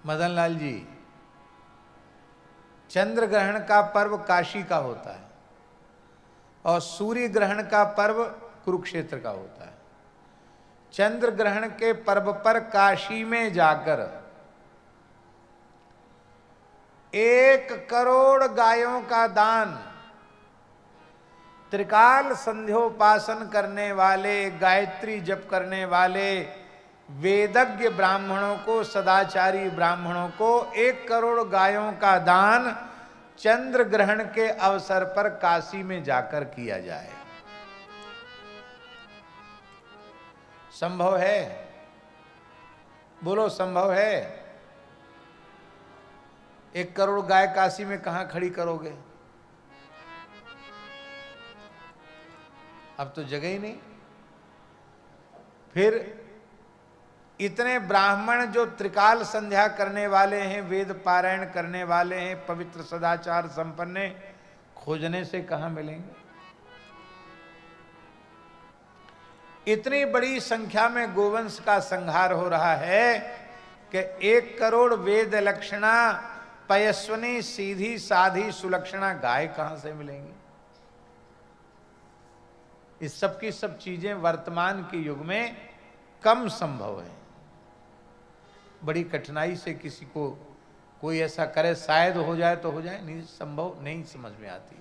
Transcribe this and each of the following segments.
मदन लाल जी, चंद्र ग्रहण का पर्व काशी का होता है और सूर्य ग्रहण का पर्व कुरुक्षेत्र का होता है। चंद्र ग्रहण के पर्व पर काशी में जाकर 1 करोड़ गायों का दान त्रिकाल संध्योपासन करने वाले, गायत्री जप करने वाले वेदज्ञ ब्राह्मणों को, सदाचारी ब्राह्मणों को 1 करोड़ गायों का दान चंद्र ग्रहण के अवसर पर काशी में जाकर किया जाए। संभव है? बोलो, संभव है? 1 करोड़ गाय काशी में कहां खड़ी करोगे? अब तो जगह ही नहीं। फिर इतने ब्राह्मण जो त्रिकाल संध्या करने वाले हैं, वेद पारायण करने वाले हैं, पवित्र सदाचार संपन्न, खोजने से कहां मिलेंगे? इतनी बड़ी संख्या में गोवंश का संहार हो रहा है कि 1 करोड़ वेद लक्षणा, पयस्वनी, सीधी साधी सुलक्षणा गाय कहां से मिलेंगी? इस सब की सब चीजें वर्तमान के युग में कम संभव है। बड़ी कठिनाई से किसी को कोई ऐसा करे, शायद हो जाए तो हो जाए, नहीं संभव, नहीं समझ में आती।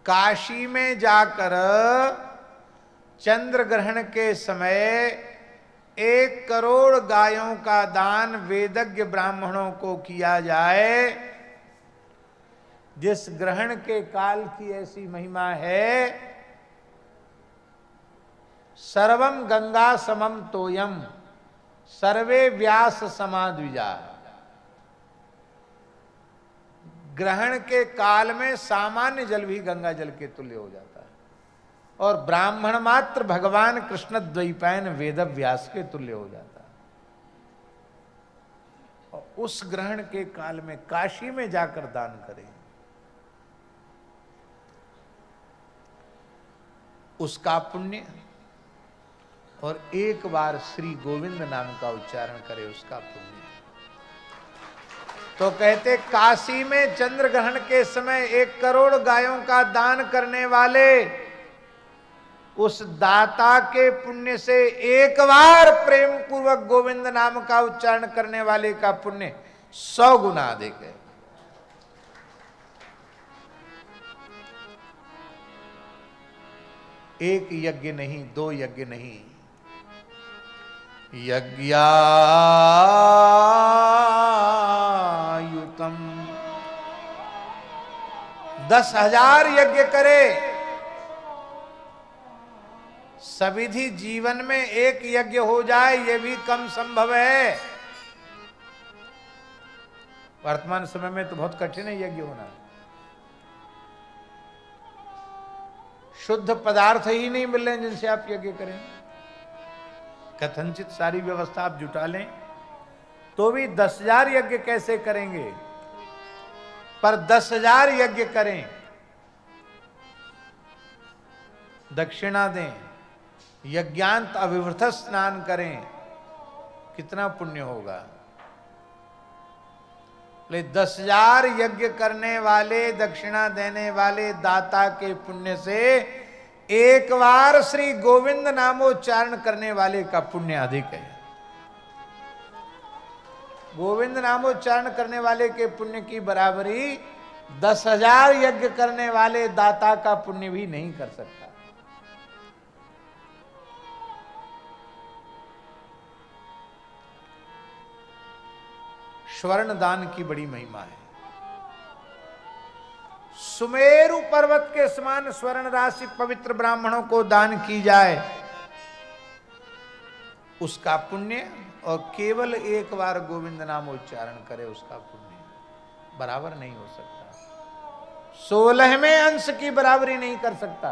काशी में जाकर चंद्र ग्रहण के समय 1 करोड़ गायों का दान वेदज्ञ ब्राह्मणों को किया जाए। जिस ग्रहण के काल की ऐसी महिमा है, सर्वम गंगा समम तोयम सर्वे व्यास समाद्विजा। ग्रहण के काल में सामान्य जल भी गंगा जल के तुल्य हो जाता है और ब्राह्मण मात्र भगवान कृष्ण द्वैपायन वेद व्यास के तुल्य हो जाता है। और उस ग्रहण के काल में काशी में जाकर दान करें, उसका पुण्य, और 1 बार श्री गोविंद नाम का उच्चारण करे, उसका पुण्य। तो कहते काशी में चंद्र ग्रहण के समय 1 करोड़ गायों का दान करने वाले उस दाता के पुण्य से 1 बार प्रेम पूर्वक गोविंद नाम का उच्चारण करने वाले का पुण्य 100 गुना अधिक है। एक यज्ञ नहीं, 2 यज्ञ नहीं, यज्ञायुतम 10,000 यज्ञ करे। सविधि जीवन में 1 यज्ञ हो जाए, यह भी कम संभव है। वर्तमान समय में तो बहुत कठिन है यज्ञ होना। शुद्ध पदार्थ ही नहीं मिल रहे जिनसे आप यज्ञ करें। कथनचित सारी व्यवस्था आप जुटा लें तो भी 10,000 यज्ञ कैसे करेंगे? पर 10,000 यज्ञ करें, दक्षिणा दें, यज्ञांत अविवृत स्नान करें, कितना पुण्य होगा। 10,000 यज्ञ करने वाले, दक्षिणा देने वाले दाता के पुण्य से 1 बार श्री गोविंद नामोच्चारण करने वाले का पुण्य अधिक है। गोविंद नामोच्चारण करने वाले के पुण्य की बराबरी 10,000 यज्ञ करने वाले दाता का पुण्य भी नहीं कर सकता। स्वर्ण दान की बड़ी महिमा है। सुमेरु पर्वत के समान स्वर्ण राशि पवित्र ब्राह्मणों को दान की जाए, उसका पुण्य, और केवल 1 बार गोविंद नाम उच्चारण करे, उसका पुण्य बराबर नहीं हो सकता। 16वें अंश की बराबरी नहीं कर सकता।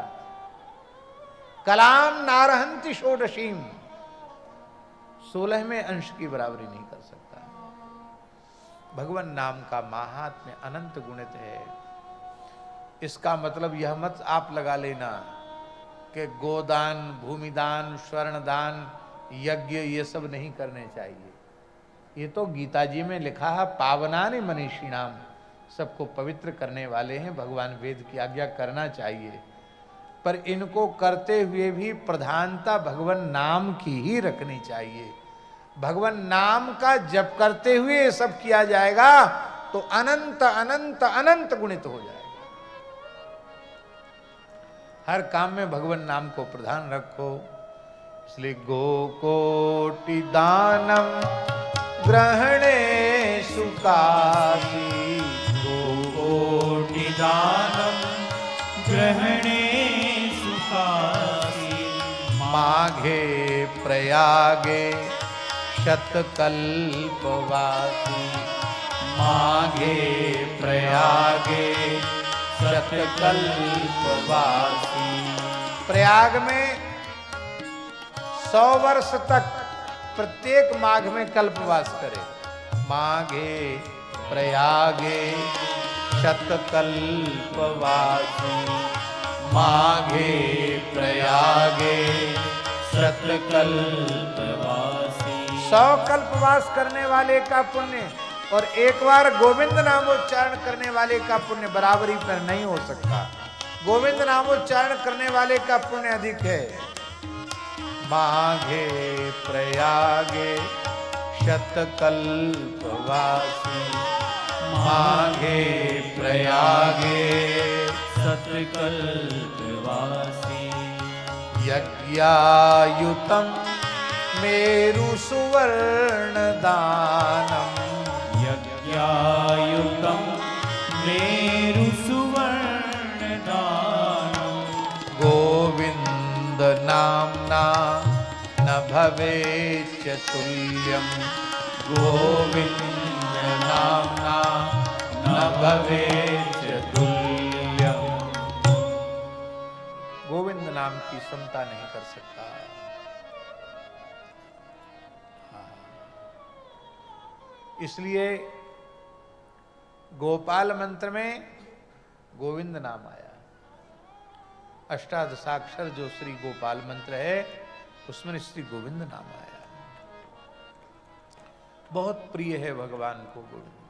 कलाम नारहंति षोडशीम, 16वें अंश की बराबरी नहीं कर सकता। भगवान नाम का महात्म्य अनंत गुणित है। इसका मतलब यह मत आप लगा लेना के गोदान, भूमिदान, स्वर्णदान, यज्ञ ये सब नहीं करने चाहिए। ये तो गीता जी में लिखा है, पावनानि मनीषिणाम, सबको पवित्र करने वाले हैं, भगवान वेद की आज्ञा करना चाहिए। पर इनको करते हुए भी प्रधानता भगवान नाम की ही रखनी चाहिए। भगवान नाम का जप करते हुए ये सब किया जाएगा तो अनंत अनंत अनंत गुणित हो जाएगा। हर काम में भगवान नाम को प्रधान रखो। इसलिए गोकोटि दानम ग्रहणे सुकासी, गोकोटि दानम ग्रहणे सुकासी, माघे प्रयागे शतकल्पवासी, माघे प्रयागे शतकल्पवासी। प्रयाग में 100 वर्ष तक प्रत्येक माघ में कल्पवास करे। माघे प्रयागे शतकल्पवासी, माघे प्रयागे शतकल्पवासी। 100 कल्पवास करने वाले का पुण्य और एक बार गोविंद नामोच्चारण करने वाले का पुण्य बराबरी पर नहीं हो सकता। गोविंद नामोच्चारण करने वाले का पुण्य अधिक है। माघे प्रयागे शतकल्पवासी, माघे प्रयागे शतकल्पवासी। यज्ञायुतं मेरु सुवर्ण दानम, यज्ञायुतं मेरु सुवर्ण दानम, गोविंद नाम्ना न भवेच्च तुल्यम, गोविंद नाम्ना न भवेच्च तुल्यम। गोविंद नाम की समता नहीं कर सकता। इसलिए गोपाल मंत्र में गोविंद नाम आया। अष्टादशाक्षर जो श्री गोपाल मंत्र है उसमें श्री गोविंद नाम आया। बहुत प्रिय है भगवान को गोविंद।